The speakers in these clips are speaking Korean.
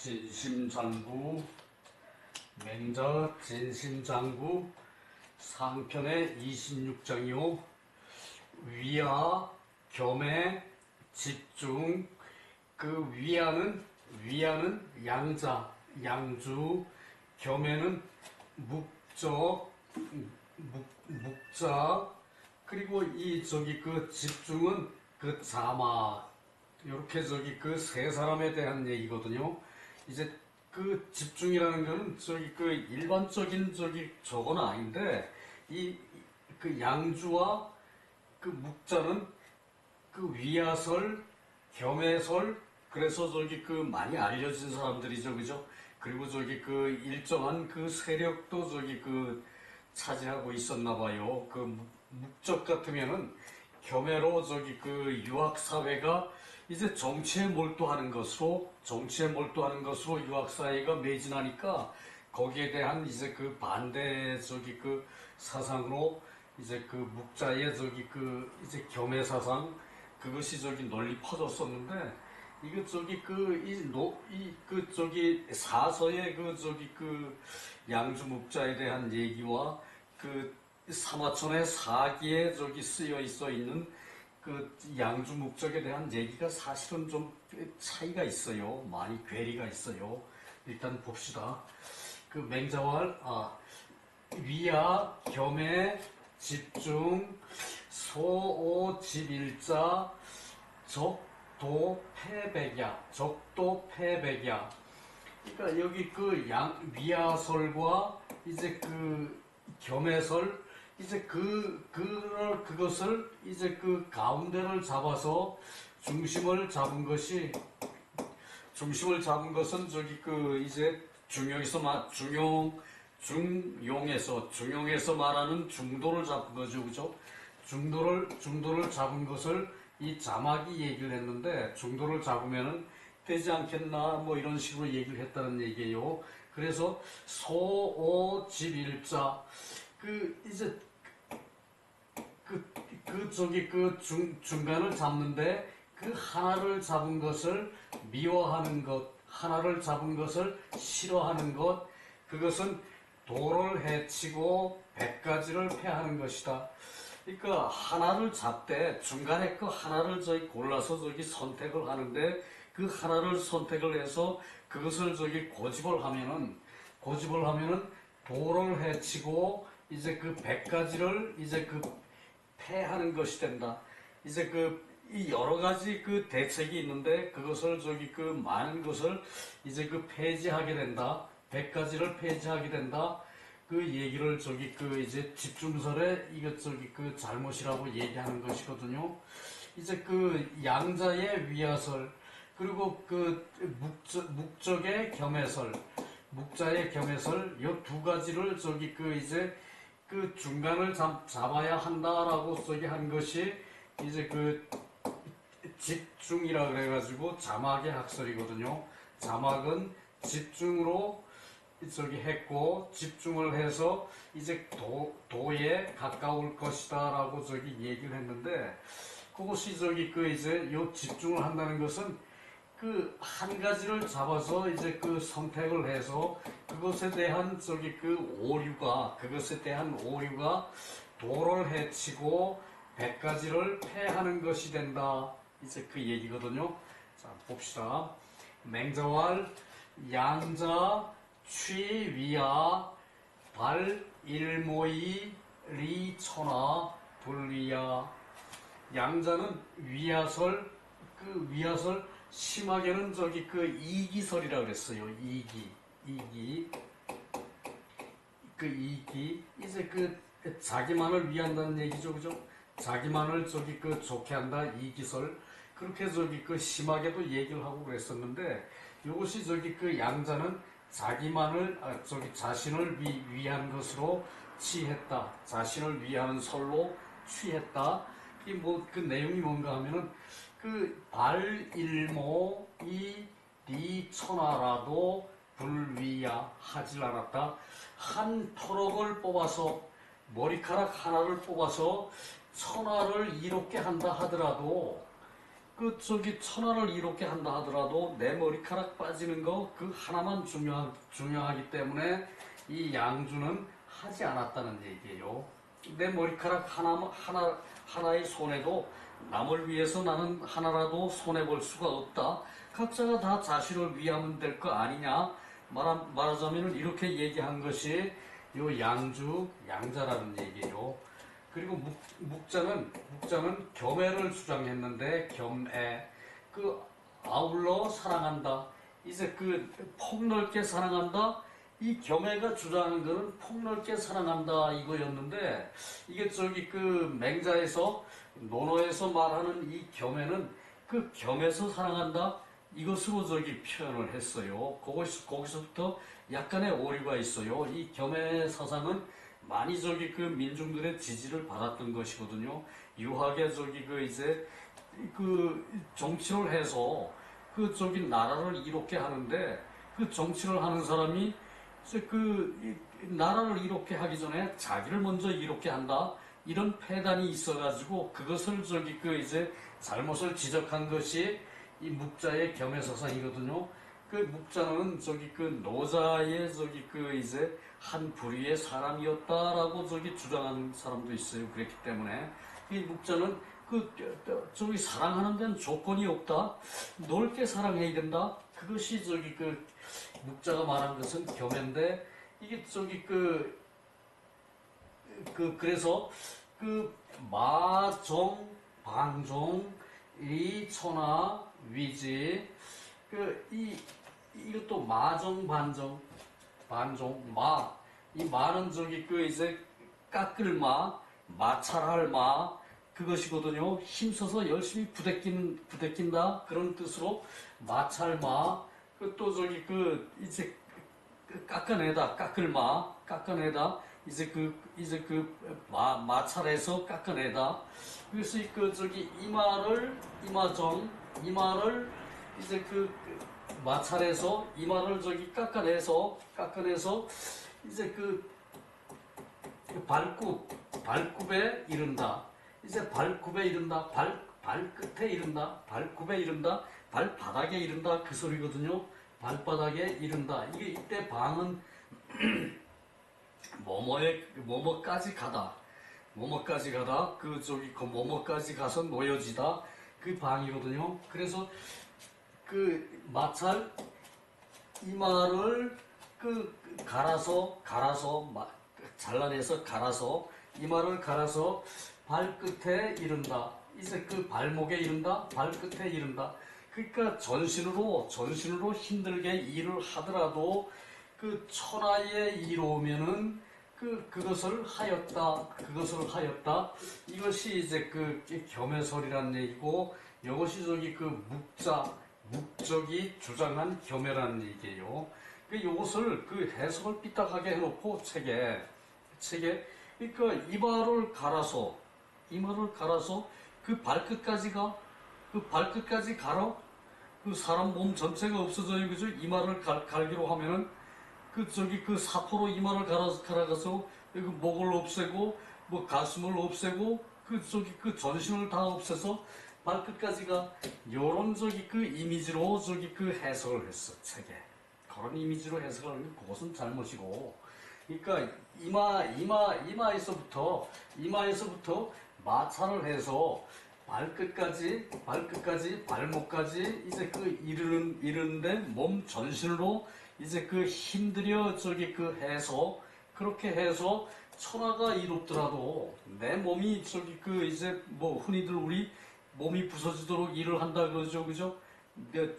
진심장구 맹자 진심장구 상편의 26장이요. 위아 겸해 집중. 그 위아는 양자 양주, 겸해는 묵적 묵자, 그리고 그 집중은 그 자막. 이렇게 그 세 사람에 대한 얘기거든요. 이제 그 집중이라는 거는 그 일반적인 저건 아닌데, 그 양주와 그 묵자는 그 위아설, 겸해설, 그래서 그 많이 알려진 사람들이죠, 그죠? 그리고 그 일정한 그 세력도 그 차지하고 있었나 봐요. 그 묵적 같으면은 겸해로 그 유학 사회가 이제 정치에 몰두하는 것으로 유학 사회가 매진하니까 거기에 대한 이제 그 반대 그 사상으로 이제 그 묵자의 이제 겸해 사상, 그것이 널리 퍼졌었는데, 이거 사서의 그 양주 묵자에 대한 얘기와 그 사마천의 사기에 쓰여 있는 그 양주 묵적에 대한 얘기가 사실은 좀 차이가 있어요. 많이 괴리가 있어요. 일단 봅시다. 그 맹자왈, 위아 겸해 집중 소오 집일자 적도 패백야. 그러니까 여기 그 위아설과 이제 그 겸해설, 이제 그것을 이제 그 가운데를 잡아서 중심을 잡은 것은 그 이제 중용에서 말하는 중도를 잡은 거죠, 그죠? 중도를 잡은 것을 이 자막이 얘기를 했는데, 중도를 잡으면은 되지 않겠나, 뭐 이런 식으로 얘기를 했다는 얘기예요. 그래서 소오집일자, 이제 중간을 잡는데, 그 하나를 잡은 것을 미워하는 것, 하나를 잡은 것을 싫어하는 것, 그것은 도를 해치고 100가지를 패하는 것이다. 그러니까 하나를 잡되 중간에 그 하나를 골라서 선택을 하는데, 그 하나를 선택을 해서 그것을 고집을 하면은 도를 해치고 이제 그 100가지를 이제 그 패하는 것이 된다. 이제 이 여러 가지 그 대책이 있는데, 그것을 그 많은 것을 이제 그 폐지하게 된다. 100가지를 폐지하게 된다. 그 얘기를 그 이제 집중설에 이것 그 잘못이라고 얘기하는 것이거든요. 이제 그 양자의 위아설, 그리고 그 묵적의 겸해설, 묵자의 겸해설, 이 두 가지를 그 이제 그 중간을 잡아야 한다라고 한 것이 이제 그 집중이라 그래가지고 자막의 학설이거든요. 자막은 집중으로 했고, 집중을 해서 이제 도에 가까울 것이다 라고 얘기를 했는데, 그것이 그 이제 요 집중을 한다는 것은 그 한 가지를 잡아서 이제 그 선택을 해서 그것에 대한 그것에 대한 오류가 도를 해치고 100가지를 패하는 것이 된다. 이제 그 얘기거든요. 자, 봅시다. 맹자왈 양자 취위야 발일모이 리천하 불위야. 양자는 위아설, 그 위아설, 심하게는 그 이기설이라 그랬어요. 이기. 이제 그 자기만을 위한다는 얘기죠, 그죠? 자기만을 그 좋게 한다, 이기설. 그렇게 그 심하게도 얘기를 하고 그랬었는데, 이것이 그 양자는 자기만을, 자신을 위한 것으로 취했다. 자신을 위하는 설로 취했다. 그 내용이 뭔가 하면은, 그 발일모 이 리천하라도 불위야 하질 않았다. 한 토록을 뽑아서, 머리카락 하나를 뽑아서 천하를 이롭게 한다 하더라도 그 저기 천하를 이롭게 한다 하더라도 내 머리카락 빠지는 거 그 하나만 중요하기 때문에 이 양주는 하지 않았다는 얘기예요. 내 머리카락 하나의 손해도 남을 위해서 나는 하나라도 손해볼 수가 없다. 각자가 다 자신을 위하면 될 거 아니냐. 말하자면 이렇게 얘기한 것이 요 양자라는 얘기예요. 그리고 묵자는 겸애를 주장했는데 겸애 그 아울러 사랑한다. 이제 그 폭넓게 사랑한다. 이 겸애가 주장하는 거는 폭넓게 사랑한다 이거였는데 이게 저기 그 맹자에서 논어에서 말하는 이 겸애는 그 겸해서 사랑한다 이것으로 저기 표현을 했어요. 거기서부터 약간의 오류가 있어요. 이 겸해 사상은 많이 저기 그 민중들의 지지를 받았던 것이거든요. 유하게 저기 그 이제 그 정치를 해서 그 저기 나라를 이롭게 하는데 그 정치를 하는 사람이 이제 그 나라를 이롭게 하기 전에 자기를 먼저 이롭게 한다 이런 폐단이 있어가지고 그것을 저기 그 이제 잘못을 지적한 것이 이 묵자의 겸해 사상이거든요. 그 묵자는 저기 그 노자의 저기 그 이제 한 부류의 사람이었다라고 저기 주장하는 사람도 있어요. 그렇기 때문에 이 묵자는 그 저기 사랑하는 데는 조건이 없다. 넓게 사랑해야 된다. 그것이 저기 그 묵자가 말한 것은 겸해인데 이게 저기 그래서 그 마종 방종 이 천하 위지 이것도 마종 반종 이 마는 저기 그 이제 깎을 마찰할 그것이거든요. 힘써서 열심히 부대낀다 그런 뜻으로 마찰마 또 저기 그 이제 깎아내다 깎아내다 이제 마찰해서 깎아내다. 그래서 그 저기 이마를 이제 그 마찰해서 이마를 저기 깎아내서 이제 그 발굽에 이른다. 이제 발굽에 이른다. 발끝에 이른다. 발굽에 이른다. 발바닥에 이른다. 그 소리거든요. 발바닥에 이른다. 이게 이때 방은 뭐뭐까지 가다. 그 저기 그 뭐뭐까지 가서 놓여지다. 그 방이거든요. 그래서 그 마찰 이마를 그 잘라내서 갈아서 이마를 갈아서 발끝에 이른다. 이제 그 발목에 이른다. 발끝에 이른다. 그러니까 전신으로 힘들게 일을 하더라도 그 천하에 이로우면은 그것을 하였다. 이것이 이제 그 겸해설이라는 얘기고 이것이 저기 그 묵적이 주장한 겸해라는 얘기예요. 이것을 그 해석을 삐딱하게 해놓고 책에 그러니까 이마를 갈아서 그 발끝까지 갈아 그 사람 몸 전체가 없어져요. 그죠? 이마를 갈기로 하면은 그 저기 그 사포로 이마를 갈아가서 그 목을 없애고 뭐 가슴을 없애고 그 저기 그 전신을 다 없애서 발끝까지가 요런 저기 그 이미지로 저기 그 해석을 했어. 책에 그런 이미지로 해석을 하면 그것은 잘못이고 그러니까 이마에서부터 마찰을 해서 발목까지 이제 그 이르는데 몸 전신으로 이제 그 힘들여 저기 그 해서 그렇게 해서 천하가 이롭더라도 내 몸이 저기 그 이제 뭐 흔히들 우리 몸이 부서지도록 일을 한다 그러죠, 그죠?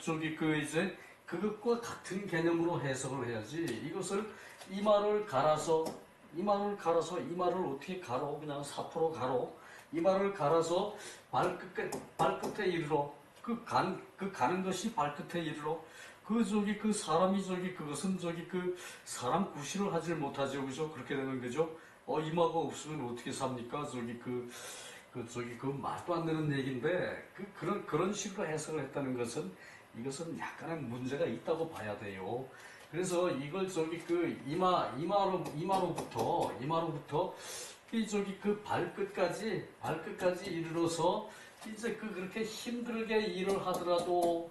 저기 그 이제 그것과 같은 개념으로 해석을 해야지. 이것을 이마를 갈아서 이마를 어떻게 갈어? 그냥 사포로 갈어. 이마를 갈아서 발끝에 이르러 가는 것이 발끝에 이르러 저기 그 사람이 저기 그것은 저기 그 사람 구실을 하질 못하죠, 그죠? 그렇게 되는 거죠. 이마가 없으면 어떻게 삽니까? 저기 저기 그 말도 안 되는 얘기인데 그런 식으로 해석을 했다는 것은 이것은 약간의 문제가 있다고 봐야 돼요. 그래서 이걸 저기 그 이마로부터 이 저기 그 발끝까지 이르러서 이제 그렇게 힘들게 일을 하더라도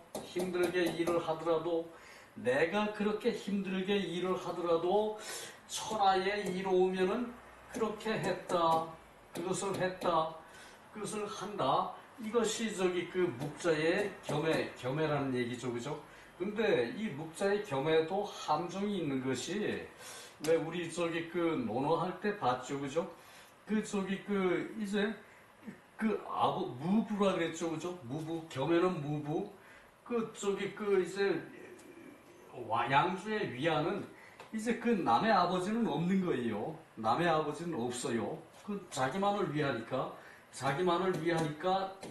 내가 그렇게 힘들게 일을 하더라도 천하에 이로우면은 그렇게 했다. 그것을 한다. 이것이 그 묵자의 겸해라는 얘기죠. 그죠? 근데 이 묵자의 겸해도 함정이 있는 것이 왜 우리 논어할 때 봤죠. 그죠? 이제 무부라 그랬죠. 그죠? 무부, 겸해는 무부. 이제 양주의 위안은 이제 남의 아버지는 없는 거예요. 남의 아버지는 없어요. 자기만을 위하니까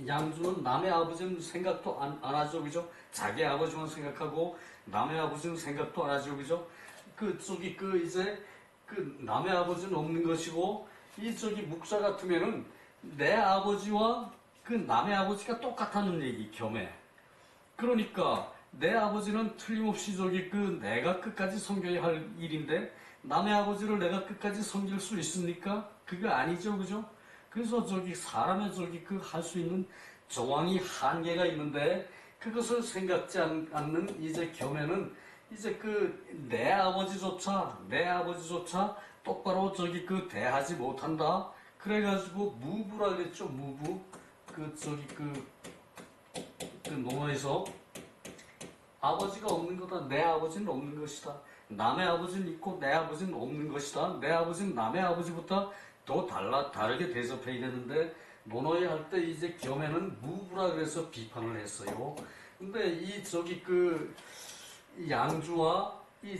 양주는 남의 아버지는 생각도 안 하죠. 그죠? 자기 아버지만 생각하고 남의 아버지는 생각도 안 하죠. 그죠? 이제 남의 아버지는 없는 것이고 이 묵자 같으면은 내 아버지와 남의 아버지가 똑같다는 얘기, 겸해. 그러니까 내 아버지는 틀림없이 내가 끝까지 섬겨야 할 일인데 남의 아버지를 내가 끝까지 섬길 수 있습니까? 그거 아니죠, 그죠? 그래서 사람의 할 수 있는 저항이 한계가 있는데 그것을 생각지 않는 이제 겸해는 이제 내 아버지조차 똑바로 대하지 못한다. 그래가지고 무부라 그랬죠, 무부. 논어에서 아버지가 없는 거다. 내 아버지는 없는 것이다. 남의 아버지는 있고 내 아버지는 없는 것이다. 내 아버지는 남의 아버지보다 더 다르게 대접해야 되는데 논어에 할 때 이제 겸해는 무부라 그래서 비판을 했어요. 근데 이 양주와 이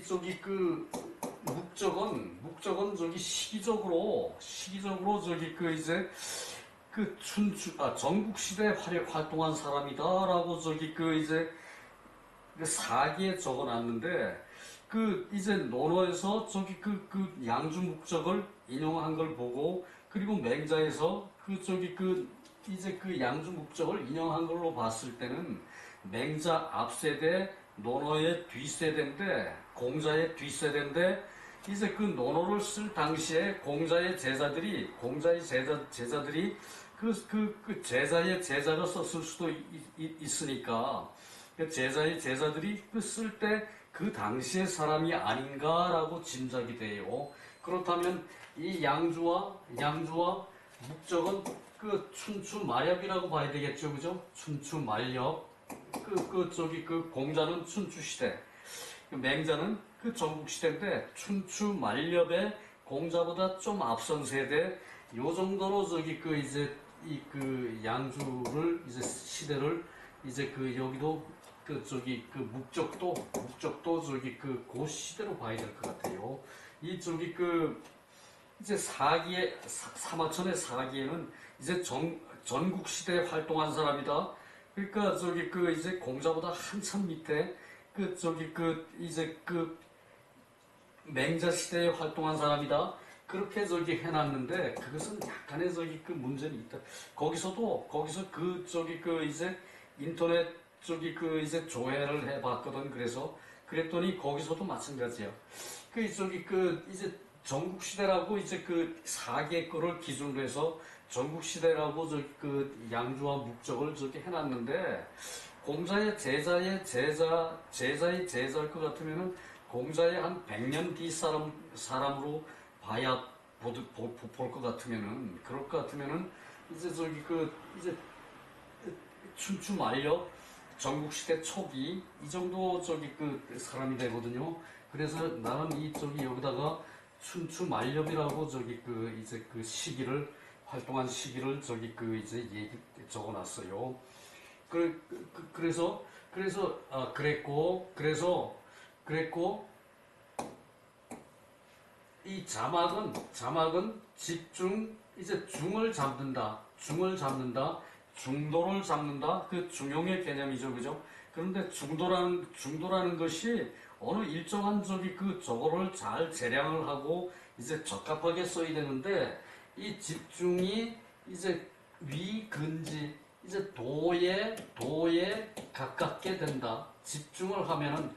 묵적은 시기적으로 이제 전국시대에 활동한 사람이다라고 이제 사기에 적어놨는데 이제 논어에서 양주 묵적을 인용한 걸 보고 그리고 맹자에서 이제 양주 묵적을 인용한 걸로 봤을 때는 맹자 앞세대 논어의 뒷세대인데 공자의 뒷세대인데 이제 논어를 쓸 당시에 공자의 제자들이 제자의 제자가 썼을 수도 있으니까 제자의 제자들이 쓸 때 그 당시의 사람이 아닌가라고 짐작이 돼요. 그렇다면 이 양주와 묵적은 춘추마렵이라고 봐야 되겠죠, 그죠? 춘추마렵. 공자는 춘추시대, 맹자는 전국시대인데 춘추만렵에 공자보다 좀 앞선 세대, 요 정도로 이제 양주를 이제 시대를 이제 여기도 묵적도 그 시대로 봐야 될 것 같아요. 이제 사마천의 사기에는 이제 전국 시대에 활동한 사람이다. 그러니까 이제 공자보다 한참 밑에 이제 맹자 시대에 활동한 사람이다. 그렇게 해놨는데 그것은 약간의 문제는 있다. 거기서 이제 인터넷 이제 조회를 해봤거든. 그랬더니 거기서도 마찬가지야. 이제 전국 시대라고 이제 사계 거를 기준으로 해서 전국 시대라고 양주와 묵적을 해놨는데 공자의 제자의 제자일 것 같으면은 공자의 한 100년 뒤 사람으로 봐야 볼 것 같으면은 그럴 것 같으면은 이제 이제 춘추만렵 전국시대 초기 이 정도 사람이 되거든요. 그래서 나는 여기다가 춘추만렵이라고 이제 시기를 활동한 시기를 이제 얘기 적어놨어요. 그래서 이 자막은 집중 이제 중을 잡는다. 중도를 잡는다. 중용의 개념이죠, 그죠? 그런데 중도라는 것이 어느 일정한 저거를 잘 재량을 하고 이제 적합하게 써야 되는데 이 집중이 이제 위근지 이제 도에 가깝게 된다. 집중을 하면은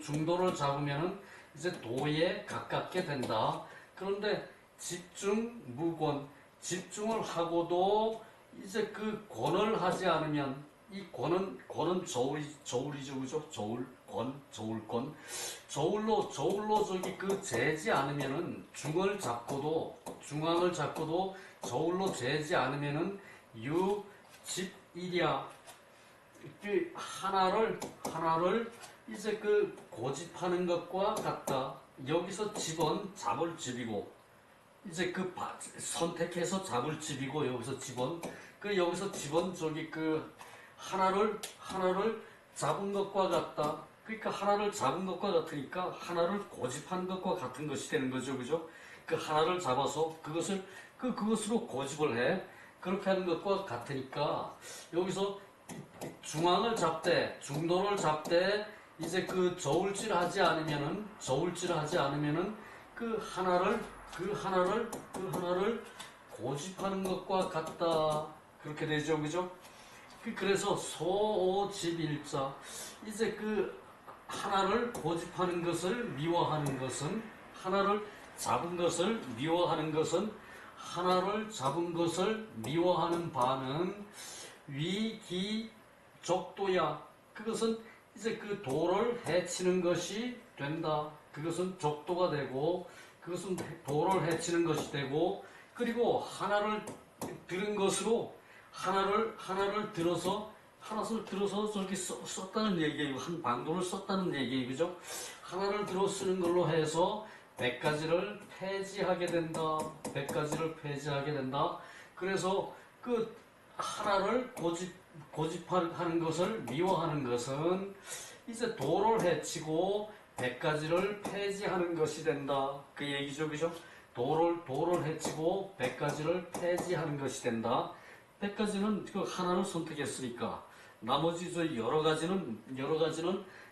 중도를 잡으면은 이제 도에 가깝게 된다. 그런데 집중 무권 집중을 하고도 이제 그 권을 하지 않으면 이 권은 저울이죠, 그죠? 저울권. 저울로 저기 그 재지 않으면은 중앙을 잡고도 저울로 재지 않으면은 유집일이야. 그 하나를 이제 그 고집하는 것과 같다. 여기서 집은 잡을 집이고, 이제 그 선택해서 잡을 집이고, 여기서 집은 여기서 집은 저기 그 하나를 잡은 것과 같다. 그러니까 하나를 잡은 것과 같으니까 하나를 고집한 것과 같은 것이 되는 거죠, 그죠? 그 하나를 잡아서 그것으로 고집을 해. 그렇게 하는 것과 같으니까 여기서 중앙을 잡되 중도를 잡되 이제 그 저울질 하지 않으면은 그 하나를 고집하는 것과 같다. 그렇게 되죠, 그죠? 그래서 소오집일자, 이제 그 하나를 고집하는 것을 미워하는 것은, 하나를 잡은 것을 미워하는 바는 위기족도야. 그것은 이제 그 도를 해치는 것이 된다. 그것은 족도가 되고, 그것은 도를 해치는 것이 되고, 그리고 하나를 들은 것으로 하나를 들어서 저기 썼다는 얘기예요. 한 방도를 썼다는 얘기예요, 그죠? 하나를 들어 쓰는 걸로 해서 100가지를 폐지하게 된다. 그래서 그 하나를 고집하는 것을 미워하는 것은 이제 도를 해치고 100가지를 폐지하는 것이 된다. 그 얘기죠, 그죠? 도를 해치고 100가지를 폐지하는 것이 된다. 100가지는 그 하나를 선택했으니까 나머지 저 여러 가지는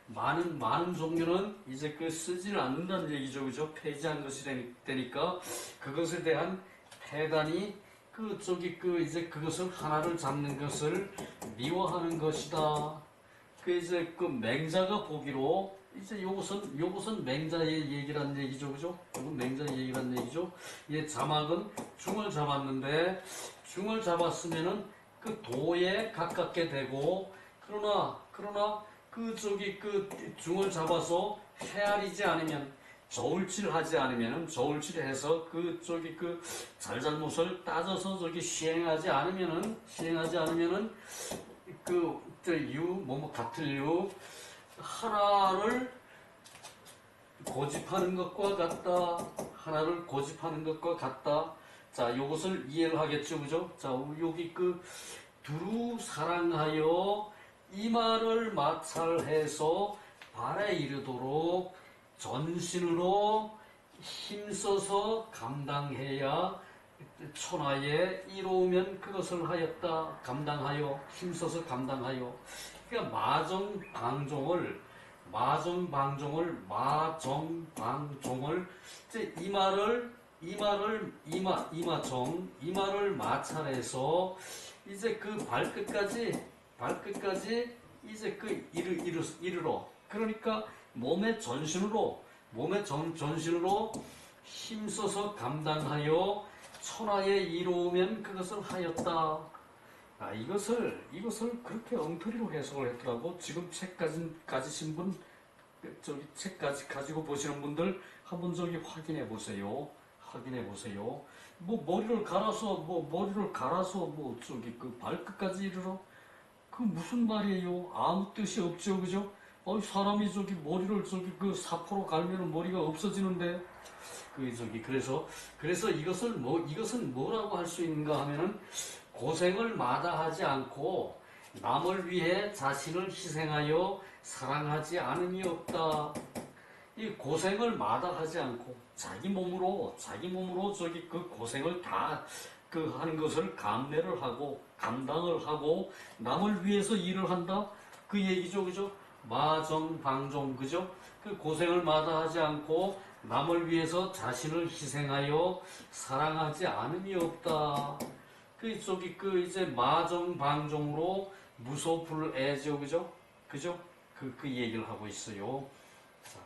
많은 종류는 이제 그 쓰지는 않는다는 얘기죠, 그죠? 폐지한 것이 되니까 그것에 대한 폐단이 이제 그것을 하나를 잡는 것을 미워하는 것이다. 그 이제 그 맹자가 보기로 이제 요것은 맹자의 얘기란 얘기죠, 그죠? 이건 맹자의 얘기란 얘기죠. 이 자막은 중을 잡았는데 중을 잡았으면은 그 도에 가깝게 되고, 그러나 그 중을 잡아서 헤아리지 않으면, 저울질하지 않으면은, 저울질해서 그 잘잘못을 따져서 시행하지 않으면은 같은 유 하나를 고집하는 것과 같다. 자, 요것을 이해를 하겠죠, 그죠? 자, 여기 두루 사랑하여 이마를 마찰해서 발에 이르도록 전신으로 힘써서 감당해야 천하에 이로우면 그것을 하였다. 힘써서 감당하여. 그러니까 마정방종을 이제 이마를 마찰해서 이제 그 발끝까지 이제 이르러, 그러니까 몸의 전신으로 힘써서 감당하여 천하에 이로우면 그것을 하였다. 아, 이것을 그렇게 엉터리로 해석을 했더라고. 지금 책 가지신 분, 책 가지고 보시는 분들 한번 확인해 보세요. 뭐 머리를 갈아서 그 발끝까지 이르러, 그 무슨 말이에요? 아무 뜻이 없죠, 그죠? 사람이 머리를 그 사포로 갈면 머리가 없어지는데, 그래서 이것은 뭐라고 할 수 있는가 하면은, 고생을 마다하지 않고 남을 위해 자신을 희생하여 사랑하지 않음이 없다. 이 고생을 마다하지 않고 자기 몸으로 그 고생을 다 하는 것을 감내를 하고 감당을 하고 남을 위해서 일을 한다. 그 얘기죠, 그죠? 마정방종, 그죠? 그 고생을 마다하지 않고 남을 위해서 자신을 희생하여 사랑하지 않음이 없다. 이제 마정방종으로 무소불애죠, 그죠? 그 얘기를 하고 있어요. 자,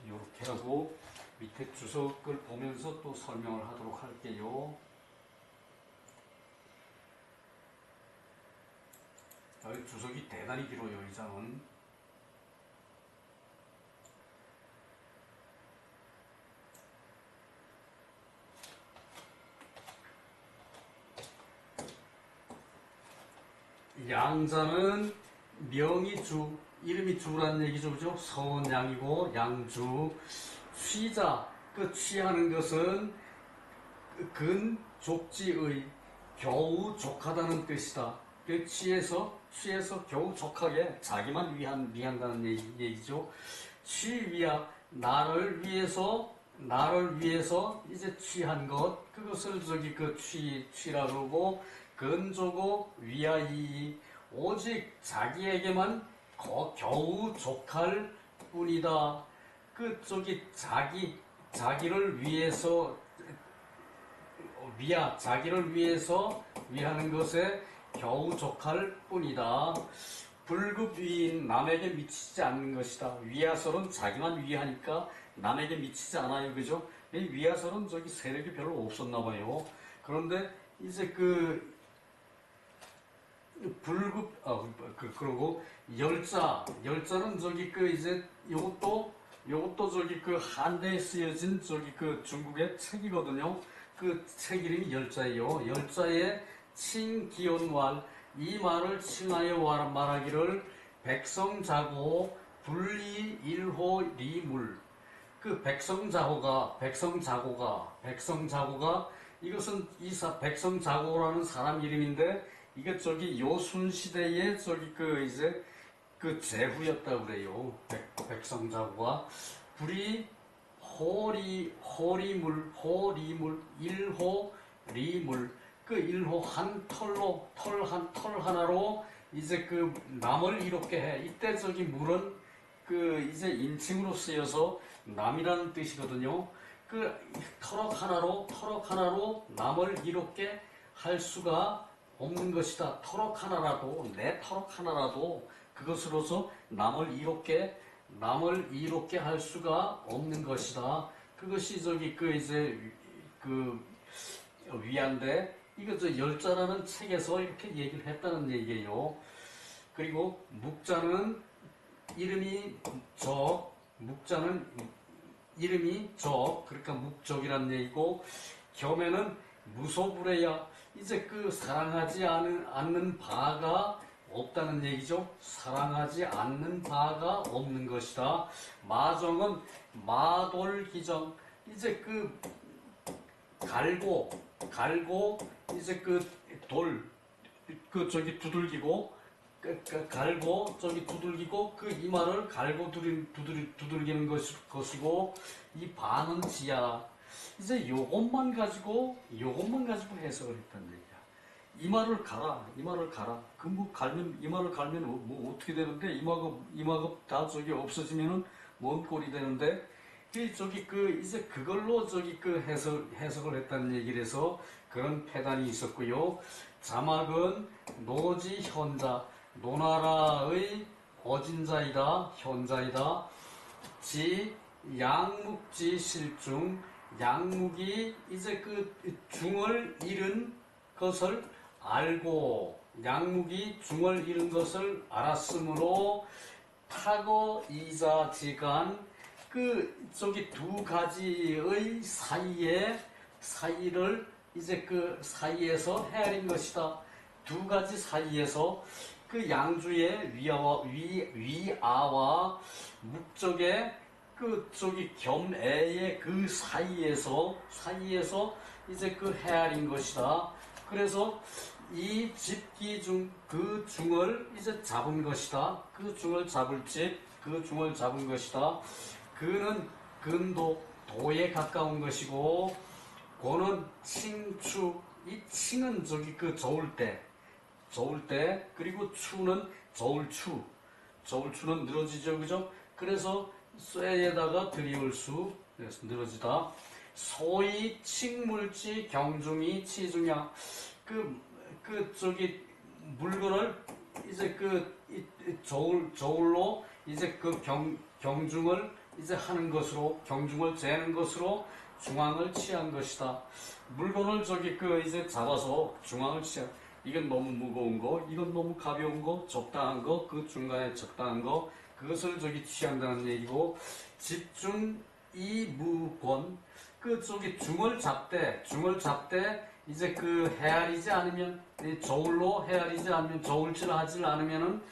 요렇게 하고 밑에 주석을 보면서 또 설명을 하도록 할게요. 주석이 대단히 길어요, 이 장은. 양자는 명이 주, 이름이 주란 얘기죠, 그죠? 서원양이고 양주. 취자, 그 취하는 것은 근 족지의 겨우 족하다는 뜻이다. 그 취해서 겨우 족하게 자기만 위한다는 얘기죠. 취위야, 나를 위해서 이제 취한 것, 그것을 그 취라 그러고, 근조고 위하이, 오직 자기에게만 겨우 족할 뿐이다. 자기를 위해서 자기를 위해서 위하는 것에 겨우 족할 뿐이다. 불급위인, 남에게 미치지 않는 것이다. 위하설은 자기만 위하니까 남에게 미치지 않아요, 그죠? 이 위하설은 세력이 별로 없었나 봐요. 그런데 이제 그리고 열자는 이제 요것도 한대에 쓰여진 중국의 책이거든요. 그 책 이름이 열자예요. 열자에 칭기온왈, 이 말을 칭하여 말하기를 백성자고 분리 일호 리물. 백성자고가 이것은 백성자고라는 사람 이름인데, 이게 요순 시대의 이제 제후였다 그래요. 백성자고가. 불이 호리물, 일호 리물. 일호 한 털로, 털 하나로 이제 남을 이롭게 해. 이때 물은 이제 인칭으로 쓰여서 남이라는 뜻이거든요. 터럭 하나로 남을 이롭게 할 수가 없는 것이다. 내 터럭 하나라도 그것으로서 남을 이롭게 할 수가 없는 것이다. 그것이 이제 위안데, 이거 열자라는 책에서 이렇게 얘기를 했다는 얘기예요. 그리고 묵자는 이름이 그러니까 묵적이란 얘기고, 겸에는 무소불해야, 이제 사랑하지 않는 바가 없다는 얘기죠. 사랑하지 않는 바가 없는 것이다. 마정은 마돌기정, 이제 갈고 이제 두들기고, 갈고 두들기고, 이마를 갈고 두들기는 것이고, 이 반은 지야. 이제 요것만 가지고 해석을 했단 얘기야. 이마를 가라. 이마를 갈면 뭐 어떻게 되는데, 이마가 다 없어지면은 뭔 꼴이 되는데, 이제 그걸로 해석을 했다는 얘기를 해서 그런 패단이 있었고요. 자막은 노지 현자, 노나라의 어진자이다, 현자이다. 지 양묵지 실중, 양묵이 이제 중을 잃은 것을 알고, 양묵이 중을 잃은 것을 알았으므로 타거 이자지간, 두 가지의 사이를 이제 사이에서 헤아린 것이다. 두 가지 사이에서 양주의 위아와 묵적의 겸애의 사이에서 이제 헤아린 것이다. 그래서 이 집기 중, 중을 이제 잡은 것이다. 중을 잡은 것이다. 그는 근도, 도에 가까운 것이고, 고는 칭추, 이 칭은 저울 때, 그리고 추는 저울추는 늘어지죠, 그죠? 그래서 쇠에다가 들이올 수, 그래서 늘어지다. 소위 칭물지 경중이 치중야, 물건을 이제 저울로 이제 경중을 이제 하는 것으로, 경중을 재는 것으로 중앙을 취한 것이다. 물건을 이제 잡아서 중앙을 취한, 이건 너무 무거운 거, 이건 너무 가벼운 거, 적당한 거, 그 중간에 적당한 거, 그것을 저기 취한다는 얘기고, 집중 이무권, 그 저기 중을 잡되 이제 그 헤아리지 않으면, 저울로 헤아리지 않으면, 저울질하지 않으면은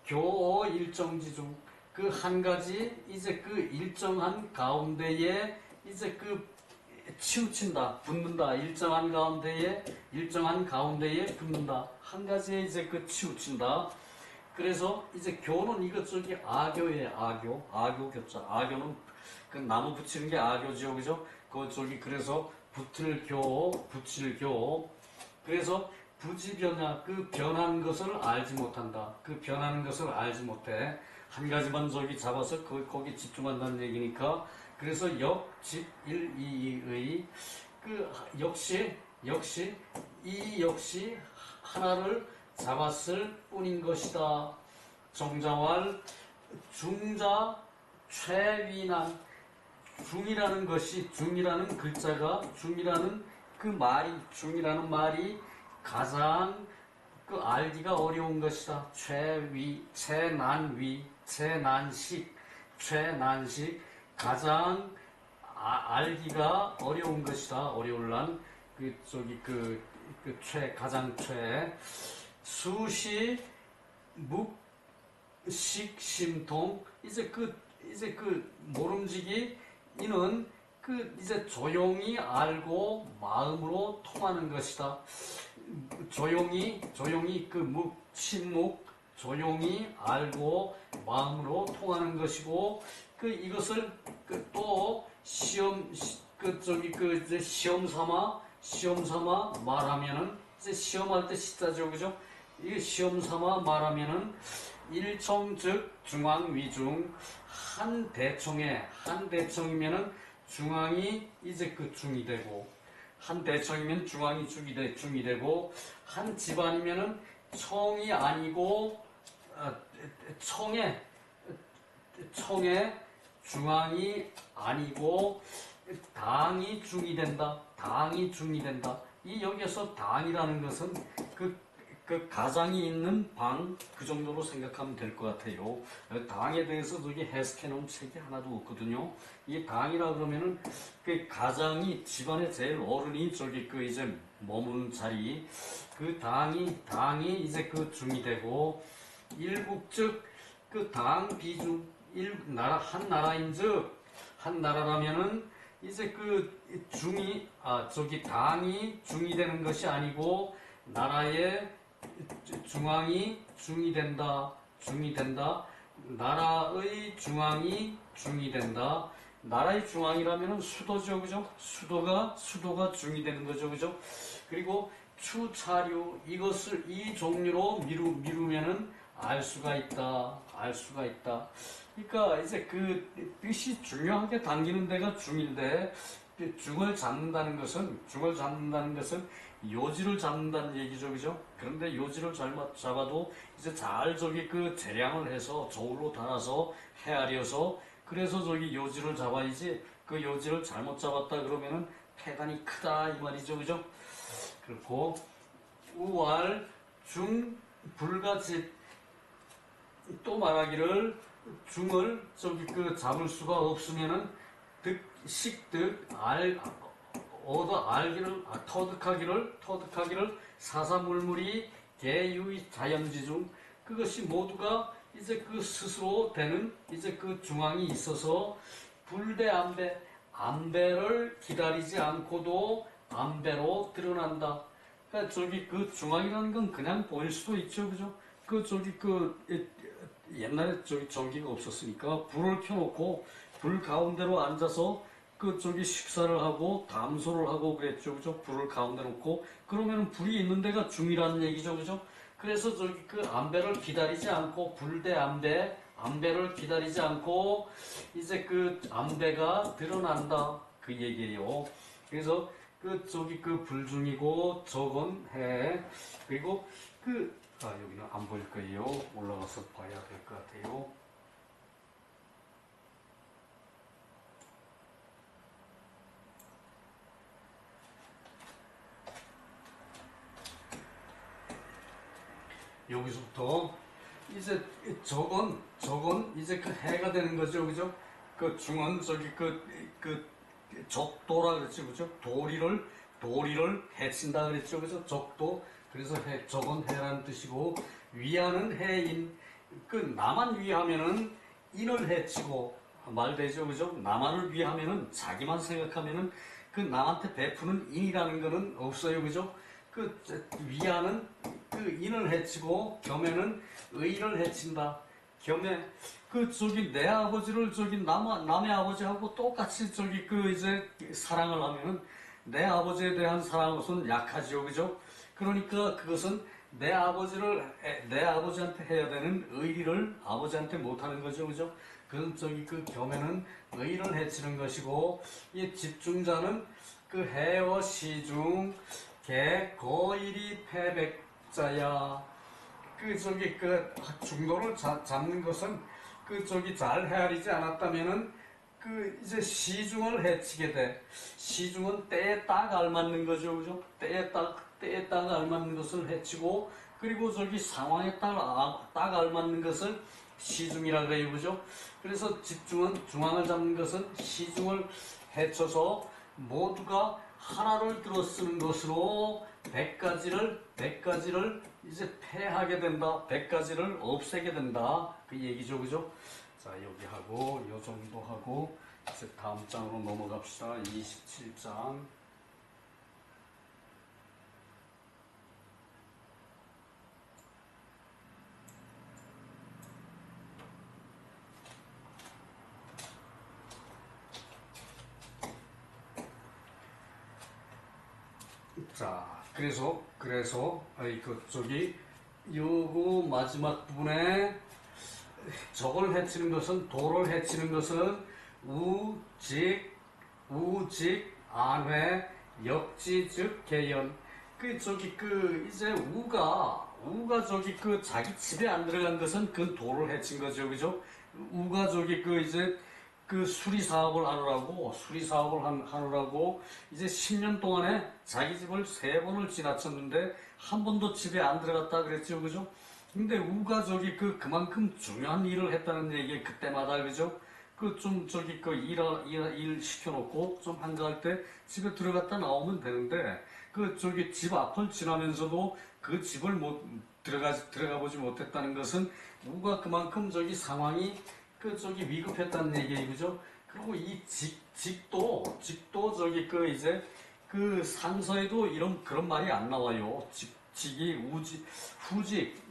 교어 일정지중, 그 한 가지 이제 그 일정한 가운데에 이제 그 치우친다, 붙는다, 일정한 가운데에 붙는다, 한 가지에 이제 그 치우친다. 그래서 이제 교는 이것저기 악교예요. 악교 교자. 악교는 그 나무 붙이는 게 악교지요, 그죠? 그 저기 그래서 붙을 교, 붙일 교. 그래서 부지변화, 그 변한 것을 알지 못한다. 그 변하는 것을 알지 못해. 한 가지만 저기 잡아서 거기 집중한다는 얘기니까. 그래서 역, 집, 일, 이의 그 역시 이 역시 하나를 잡았을 뿐인 것이다. 정자왈 중자 최위난, 중이라는 글자가, 중이라는 말이 가장 그 알기가 어려운 것이다. 최난식 가장 알기가 어려운 것이다. 어려울란 그 저기 가장 수시 묵식심통, 이제 그 모름지기 이는 그 이제 조용히 알고 마음으로 통하는 것이다. 조용히 그 침묵 조용히 알고 마음으로 통하는 것이고, 그 이것을 또 이제 시험 삼아 말하면은, 이제 시험할 때 시자죠, 그죠? 이 시험 삼아 말하면은 일청 즉 중앙 위중, 한 대청이면은 중앙이 이제 그 중이 되고, 한 대청이면 중앙이 중이 되고, 한 집안이면은 청이 아니고 청의 중앙이 아니고 당이 중이 된다. 이 여기서 당이라는 것은 그 가장이 있는 방, 그 정도로 생각하면 될 것 같아요. 당에 대해서 저기 해석해 놓은 책이 하나도 없거든요. 이 당이라 그러면은 그 가장이, 집안의 제일 어른이 저기 그 이제 머무는 자리, 그 당이 이제 그 중이 되고, 일국즉 그 당 비중, 한 나라인즉, 한 나라라면은 이제 그 당이 중이 되는 것이 아니고 나라의 중앙이 중이 된다. 나라의 중앙이 중이 된다. 나라의 중앙이라면 수도죠, 그죠? 수도가 중이 되는 거죠, 그죠? 그리고 추차류, 이것을 이 종류로 미루면은 알 수가 있다. 그러니까 이제 그 뜻이 중요하게 당기는 데가 중인데, 중을 잡는다는 것은 요지를 잡는다는 얘기죠, 그죠? 그런데 요지를 잘못 잡아도 이제 잘 저기 그 재량을 해서 저울로 달아서 헤아려서, 그래서 저기 요지를 잡아야지, 그 요지를 잘못 잡았다 그러면은 폐단이 크다 이 말이죠, 그죠? 그렇고 우왈 중 불가집, 또 말하기를 중을 저기 그 잡을 수가 없으면은 식득 알기를 터득하기를 사사물물이 개유의 자연지중, 그것이 모두가 이제 그 스스로 되는 이제 그 중앙이 있어서 안배를 기다리지 않고도 안배로 드러난다. 그러니까 저기 그 중앙이라는 건 그냥 보일 수도 있죠, 그죠? 그 저기 옛날에 저기 전기가 없었으니까 불을 켜놓고 불 가운데로 앉아서 그 저기 식사를 하고 담소를 하고 그랬죠, 그죠? 불을 가운데 놓고 그러면은 불이 있는 데가 중이라는 얘기죠, 그죠? 그래서 저기 그 안배를 기다리지 않고, 안배를 기다리지 않고 이제 그 안배가 드러난다 그 얘기예요. 그래서 그 저기 그 불중이고 저건 해. 그리고 여기는 안 보일 거예요. 올라가서 봐야 될 것 같아요. 여기서부터 이제 저건 이제 그 해가 되는 거죠, 그죠? 그 중은 저기 그 적도라 그랬죠, 그죠? 도리를 해친다 그랬죠, 그죠? 적도. 그래서 저건 해라는 뜻이고, 위하는 해인. 그 나만 위하면은 인을 해치고 말 되죠, 그죠? 나만을 위하면은 자기만 생각하면은 그 남한테 베푸는 인이라는 거는 없어요, 그죠? 그 위하는 그 인을 해치고 겸해는 의를 해친다. 겸해 그 저기 내 아버지를 저기 남의 아버지하고 똑같이 저기 그 이제 사랑을 하면은 내 아버지에 대한 사랑은 약하죠, 그죠? 그러니까 그것은 내 아버지한테 해야 되는 의리를 아버지한테 못하는 거죠, 그죠? 그건 저기 그 겸해는 의를 해치는 것이고, 이 집중자는 그 해어 시중 개 거일이 패백자야. 그 저기 그 중도를 잡는 것은 그 저기 잘 헤아리지 않았다면은 그 이제 시중을 해치게 돼. 시중은 때에 딱 알맞는 거죠, 그죠? 때에 딱 알맞는 것을 해치고, 그리고 저기 상황에 딱 알맞는 것을 시중이라 그래요, 그죠? 그래서 집중은 중앙을 잡는 것은 시중을 해쳐서 모두가 하나를 들어 쓰는 것으로 백 가지를 이제 패하게 된다. 백 가지를 없애게 된다. 그 얘기죠, 그죠? 자, 여기 하고 요 정도 하고 이제 다음 장으로 넘어갑시다. 27장. 자, 그래서 저기 요거 마지막 부분에 적을 해치는 것은 도를 해치는 것은 우직 안회 역지 즉 개연. 그 저기 그 이제 우가 저기 그 자기 집에 안 들어간 것은 그 도를 해친 거죠, 그죠? 우가 저기 그 이제 그 수리 사업을 하느라고 이제 10년 동안에 자기 집을 3번을 지나쳤는데 한 번도 집에 안 들어갔다 그랬죠, 그죠? 근데 우가 저기 그만큼 중요한 일을 했다는 얘기 그때마다, 그죠? 그 좀 저기 일 시켜놓고 좀 한가할 때 집에 들어갔다 나오면 되는데 그 저기 집 앞을 지나면서도 그 집을 못 들어가 보지 못했다는 것은 우가 그만큼 저기 상황이 그 저기 위급했다는 얘기예요, 그죠? 그리고 이 직도 저기 그 이제 그 상서에도 그런 말이 안 나와요. 직이 후직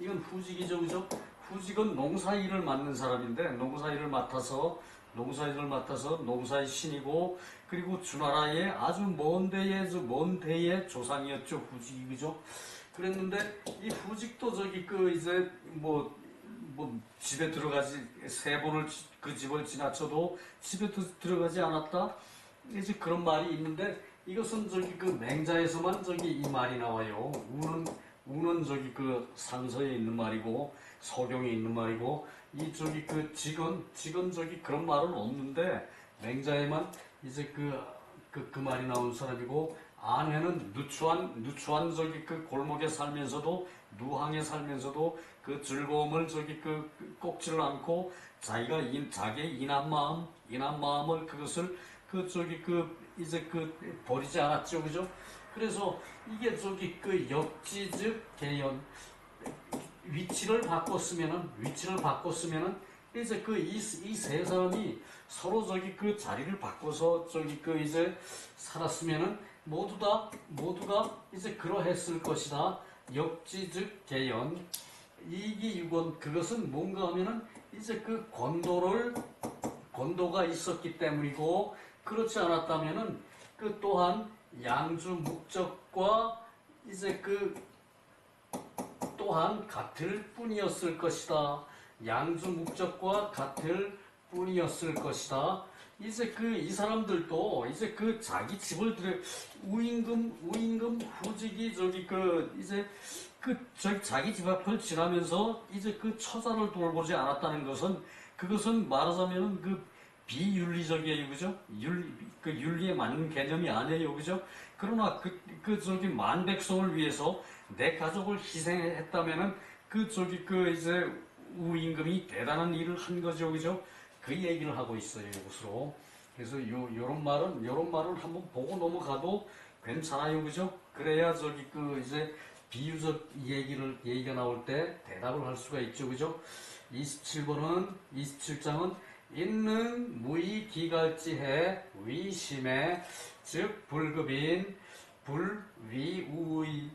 이건 후직이죠, 그죠? 후직은 농사일을 맡는 사람인데 농사일을 맡아서 농사의 신이고, 그리고 주나라의 아주 먼 대의 조상이었죠, 후직이, 그죠? 그랬는데 이 후직도 저기 그 이제 집에 들어가지 3번을 그 집을 지나쳐도 집에 들어가지 않았다, 이제 그런 말이 있는데 이것은 저기 그 맹자에서만 저기 이 말이 나와요. 우는 저기 그 상서에 있는 말이고 서경에 있는 말이고, 이 저기 그 직은 저기 그런 말은 없는데 맹자에만 이제 그 말이 나온 사람이고, 안회는 누추한 저기 그 골목에 살면서도 누항에 살면서도 그 즐거움을 저기 꺾지를 않고 자기의 인한 마음을 그것을 그 저기 이제 버리지 않았죠, 그죠? 그래서 이게 저기 역지즉 개연, 위치를 바꿨으면은 이제 이 세 사람이 서로 저기 자리를 바꿔서 저기 이제 살았으면은 모두가 이제 그러했을 것이다. 역지즉 개연. 이기유건, 그것은 뭔가 하면은 이제 권도가 있었기 때문이고, 그렇지 않았다면은 또한 양주 목적과 이제 또한 같을 뿐이었을 것이다. 양주 목적과 같을 뿐이었을 것이다. 이제 이 사람들도 이제 자기 집을 우임금 후직이 저기 이제 저기 자기 집 앞을 지나면서 이제 처자를 돌보지 않았다는 것은, 그것은 말하자면 비윤리적이에요, 그죠? 윤리에 맞는 개념이 아니에요, 그죠? 그러나 저기 만백성을 위해서 내 가족을 희생했다면은 이제 우임금이 대단한 일을 한 거죠, 그죠? 그 얘기를 하고 있어요, 이것으로. 그래서 요런 말은 한번 보고 넘어가도 괜찮아요, 그죠? 그래야 이제 비유적 얘기가 나올 때 대답을 할 수가 있죠, 그죠? 27장은 있는 무의기갈지해 위심해 즉 불급인 불위우의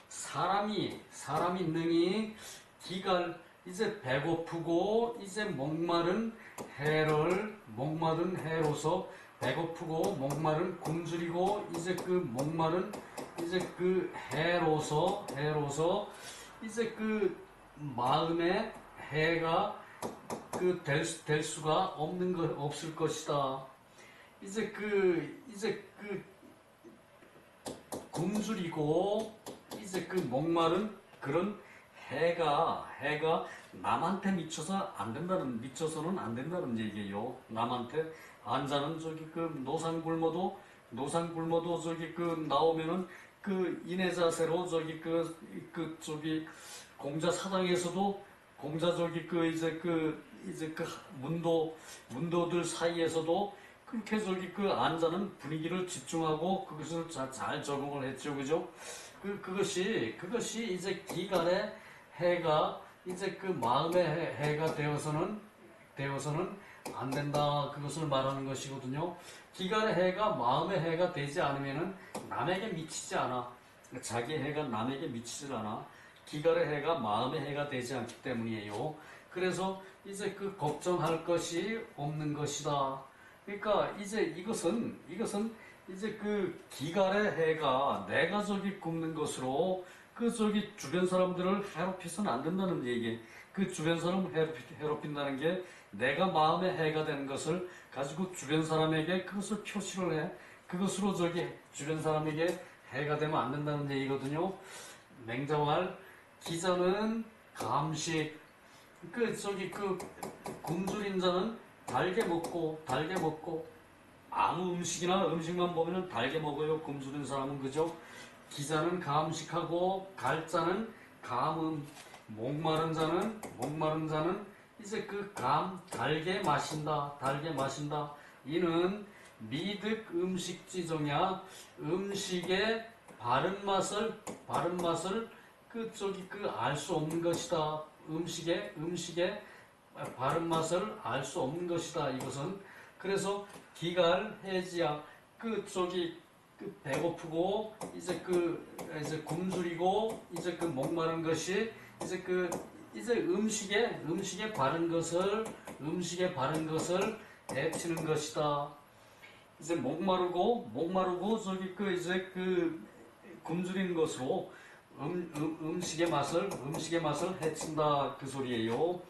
사람이 능히 기갈 이제 배고프고 이제 목마른 해로서 배고프고 목마른 굶주리고 이제 그 목마른 이제 그 해로서 이제 그 마음에 해가 될 수가 없을 것이다. 이제 굶주리고 이제 그 목마른 그런 해가 남한테 미쳐서는 안 된다는 얘기예요. 남한테 안자는 노상 굶어도 나오면은 인해자세로 공자 사당에서도 공자 이제 문도들 사이에서도 그렇게 안자는 분위기를 집중하고 그것을 잘 적응을 했죠, 그죠? 그것이 이제 기갈의 해가 이제 마음의 해가 되어서는 안 된다. 그것을 말하는 것이거든요. 기갈의 해가 마음의 해가 되지 않으면은 남에게 미치지 않아. 자기 해가 남에게 미치질 않아. 기갈의 해가 마음의 해가 되지 않기 때문이에요. 그래서 이제 걱정할 것이 없는 것이다. 그러니까 이제 이것은 이제 기갈의 해가 내가 굶는 것으로 주변 사람들을 해롭혀서는 안 된다는 얘기. 주변 사람을 해롭힌다는 게 내가 마음의 해가 되는 것을 가지고 주변 사람에게 그것을 표시를 해. 그것으로 주변 사람에게 해가 되면 안 된다는 얘기거든요. 맹자말 기자는 감식. 굶주린 자는 달게 먹고 아무 음식만 보면은 달게 먹어요. 굶주린 사람은 그죠? 기자는 감식하고 갈자는 감음. 목마른 자는 이제 달게 마신다. 이는 미득 음식지정야 음식의 바른 맛을 알 수 없는 것이다. 음식의 바른 맛을 알 수 없는 것이다. 이것은 그래서 기갈 해지야 배고프고 이제 굶주리고 이제 목마른 것이 이제 음식의 바른 것을 해치는 것이다. 이제 목마르고 이제 굶주리는 것으로 음식의 맛을 해친다 그 소리예요.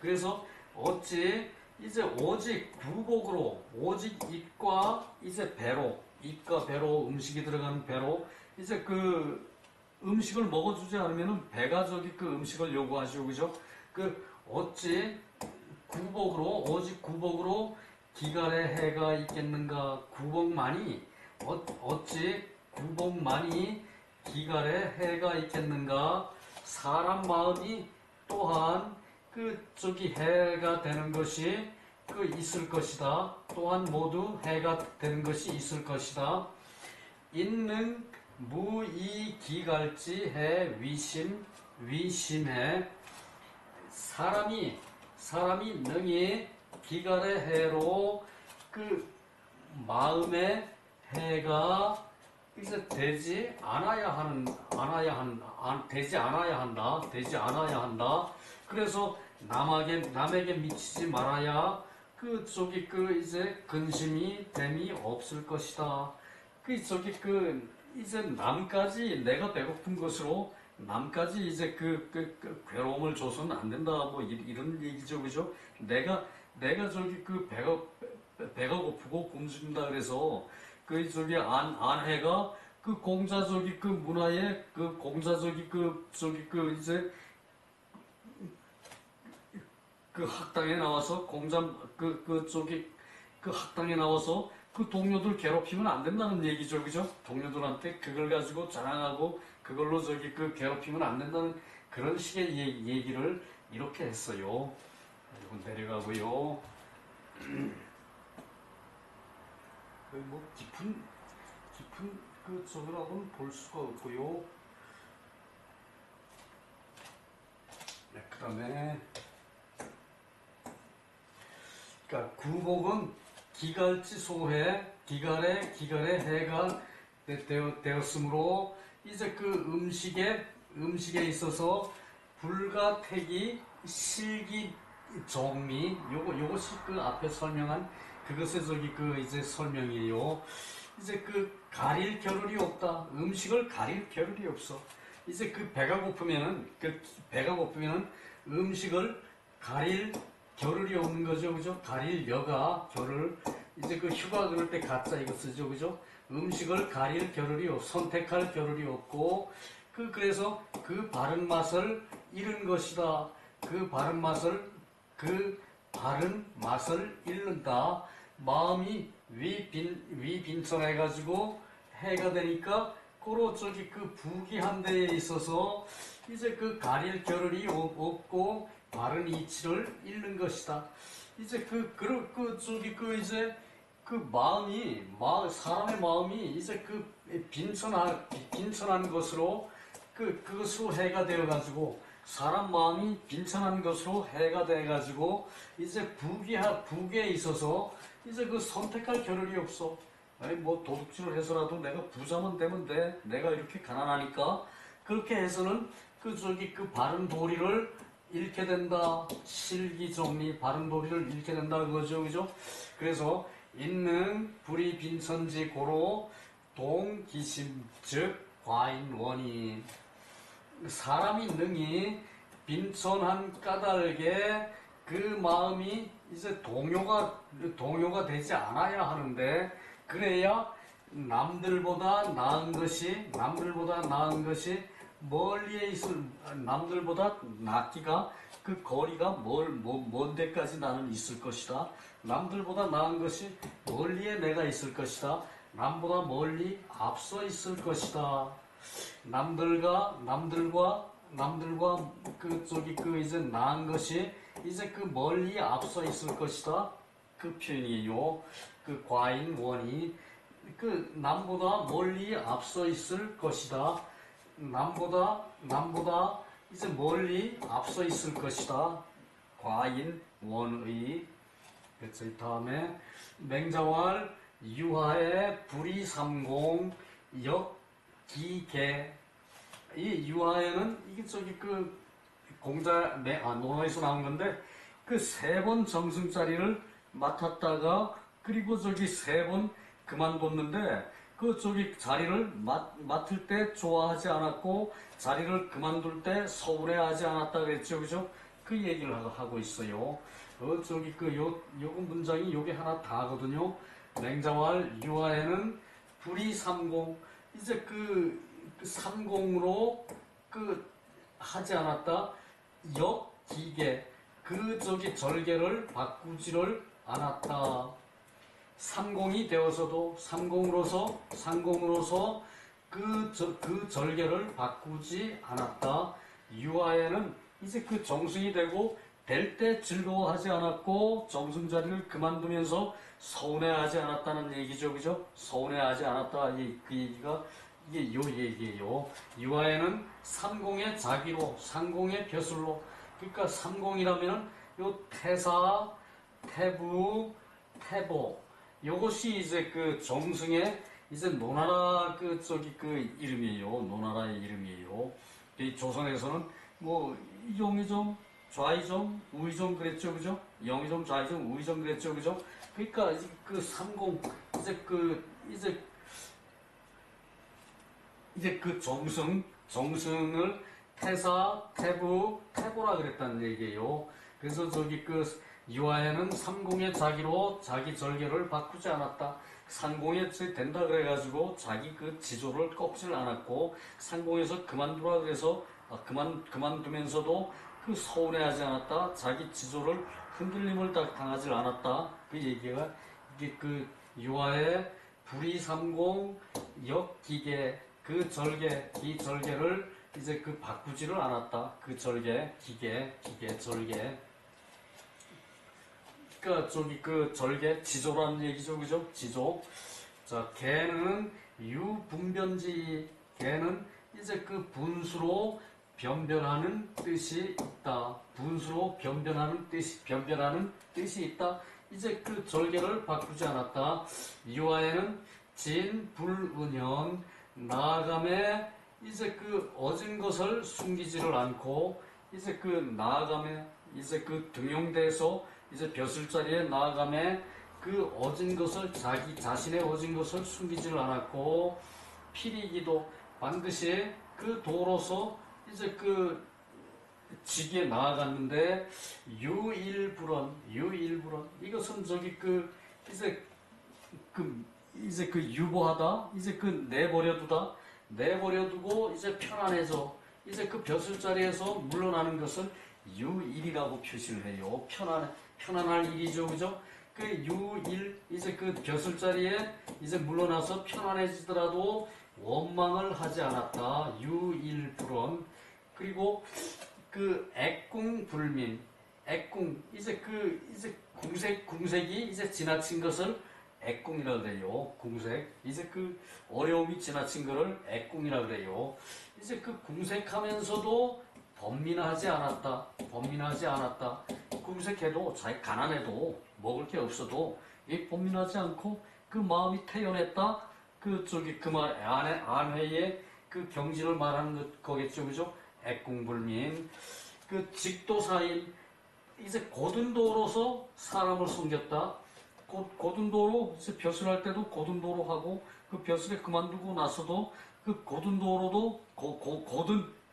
그래서 어찌 이제 오직 구복으로 오직 입과 배로 음식이 들어가는 배로 이제 음식을 먹어주지 않으면 배가 음식을 요구하죠, 그죠? 어찌 오직 구복으로 기갈의 해가 있겠는가? 어찌 구복만이 기갈의 해가 있겠는가? 사람 마음이 또한 해가 되는 것이 있을 것이다. 또한 모두 해가 되는 것이 있을 것이다. 있는 무이기갈지 해 위심해 사람이 능히 기갈의 해로 마음의 해가 이제 되지 않아야 한다. 그래서 남에게 미치지 말아야 이제 근심이 됨이 없을 것이다. 이제 남까지 내가 배고픈 것으로 남까지 이제 괴로움을 줘서는 안 된다. 뭐 이런 얘기죠, 그죠? 내가 배가 고프고 굶주린다 그래서 안해가 공자 문화에 공자 이제 학당에 나와서 학당에 나와서 동료들 괴롭히면 안 된다는 얘기죠, 그죠? 동료들한테 그걸 가지고 자랑하고 그걸로 괴롭히면 안 된다는 그런 식의 얘기를 이렇게 했어요. 이건 내려가고요. 뭐 깊은 그 저거라고는 볼 수가 없고요. 네, 그 다음에 그러니까 구곡은 기갈지 소해 기갈에 해가 되었으므로 이제 그 음식에 있어서 불가택이 실기 정미 요것이 그 앞에 설명한 그것의 저기 그 이제 설명이에요. 이제 그 가릴 겨를이 없다. 음식을 가릴 겨를이 없어. 이제 그 배가 고프면은 음식을 가릴 겨를이 없는 거죠, 그죠? 가릴 여가 겨를. 이제 그 휴가 그럴 때 가짜 이거 쓰죠, 그죠? 음식을 가릴 겨를이 선택할 겨를이 없고 그래서 그 바른 맛을 잃은 것이다. 그 바른 맛을 잃는다. 마음이 위빈천해가지고 해가 되니까 고로 저기 그 부귀한 데에 있어서 이제 그 가릴 겨를이 없고 바른 이치를 잃는 것이다. 이제 이제 그 사람의 마음이 이제 그 빈천한 것으로 그것으로 해가 되어가지고 사람 마음이 빈천한 것으로 해가 돼가지고 이제 부귀에 있어서 이제 그 선택할 겨를이 없어. 아니 뭐 도둑질을 해서라도 내가 부자만 되면 돼. 내가 이렇게 가난하니까 그렇게 해서는 그 바른 도리를 잃게 된다. 실기정리 바른 도리를 잃게 된다 그거죠, 그죠? 그래서 있는 불이 빈천지 고로 동기심 즉 과인원이 사람이 능히 빈천한 까닭에 그 마음이 이제 동요가 되지 않아야 하는데 그래야 남들보다 나은 것이 멀리에 있을 남들보다 낫기가 그 거리가 먼 데까지 나는 있을 것이다. 남들보다 나은 것이 멀리에 내가 있을 것이다. 남보다 멀리 앞서 있을 것이다. 남들과 이제 나은 것이 이제 그 멀리 앞서 있을 것이다. 그 표현이에요. 그 과인 원이 그 남보다 멀리 앞서 있을 것이다. 남보다 이제 멀리 앞서 있을 것이다. 과인 원의. 그래서 다음에 맹자왈 유하의 불이삼공 역기계. 이 유하에는 이게 저기 그 논어에서 나온 건데 그 세 번 정승자리를 맡았다가 그리고 저기 세 번 그만뒀는데 그 저기 자리를 맡을 때 좋아하지 않았고 자리를 그만둘 때 서운해하지 않았다 그랬죠, 그죠? 그 얘기를 하고 있어요. 저기 요 문장이 요게 하나 다거든요. 맹자왈 유하에는 불이삼공 이제 그 삼공으로 하지 않았다. 역기계 그 저기 절개를 바꾸지를 않았다. 삼공이 되어서도 삼공으로서 그 절개를 바꾸지 않았다. 유아에는 이제 그 정승이 되고 될 때 즐거워하지 않았고 정승자리를 그만두면서 서운해하지 않았다는 얘기죠, 그죠? 서운해하지 않았다 그 얘기가 이게 요 얘기예요. 유아에는 삼공의 자기로 상공의 벼슬로 그러니까 삼공이라면은 요 태사, 태부, 태보 요것이 이제 그 정승의 이제 노나라 그 이름이에요. 노나라의 이름이에요. 이 조선에서는 뭐 용의정, 좌의정, 우의정 그랬죠, 그죠? 영의정, 좌의정, 우의정 그랬죠, 그죠? 그러니까 이제 그 삼공 이제 그 정승을 태사, 태부, 태보라 그랬다는 얘기예요. 그래서 저기 그 유아에는 삼공의 자기로 자기 절개를 바꾸지 않았다. 상공에 된다 그래가지고 자기 그 지조를 꺾질 않았고 상공에서 그만두라 그래서 그만두면서도 그 서운해하지 않았다. 자기 지조를 흔들림을 당하지 않았다. 그 얘기가 이게 그 유아의 불이삼공 역기계 그 절개 이 절개를 이제 그 바꾸지를 않았다. 그 절개, 기계, 절개. 그러니까 저기 그 절개, 지조라는 얘기죠, 그죠? 지조. 자, 개는 유분변지. 개는 이제 그 분수로 변변하는 뜻이 있다. 분수로 변변하는 뜻이 있다. 이제 그 절개를 바꾸지 않았다. 이화에는 진, 불, 은현, 나아감에 이제 그 얻은 것을 숨기지를 않고 이제 그 나아감에 이제 그 등용대에서 이제 벼슬자리에 나아감에 그 얻은 것을 자기 자신의 얻은 것을 숨기지를 않았고 필이기도 반드시 그 도로서 이제 그 지기에 나아갔는데 유일불언 이것은 저기 그 이제 그 유보하다 이제 그 내버려두고 이제 편안해져 이제 그 벼슬자리에서 물러나는 것을 유일이라고 표시를 해요. 편안할 일이죠, 그죠? 그 유일 이제 그 벼슬자리에 이제 물러나서 편안해지더라도 원망을 하지 않았다. 유일불언. 그리고 그 애꿍불민, 이제 궁색이 이제 지나친 것을 애꿍이라 그래요. 궁색. 이제 그 어려움이 지나친 것을 애꿍이라 그래요. 이제 그 궁색하면서도 번민하지 않았다. 궁색해도 자기 가난해도 먹을 게 없어도 이 번민하지 않고 그 마음이 태연했다. 그 말 안회의 그 경지를 말하는 거겠죠, 그죠? 애꿍불민. 그 직도사인 이제 고든도로서 사람을 섬겼다. 고든도로 이제 벼슬할 때도 고든도로 하고 그 벼슬에 그만두고 나서도 그 고든도로도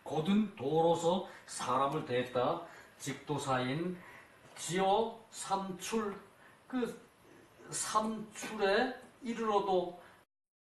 고든도로서 사람을 대했다. 직도사인 지어 삼출 그 삼출에 이르러도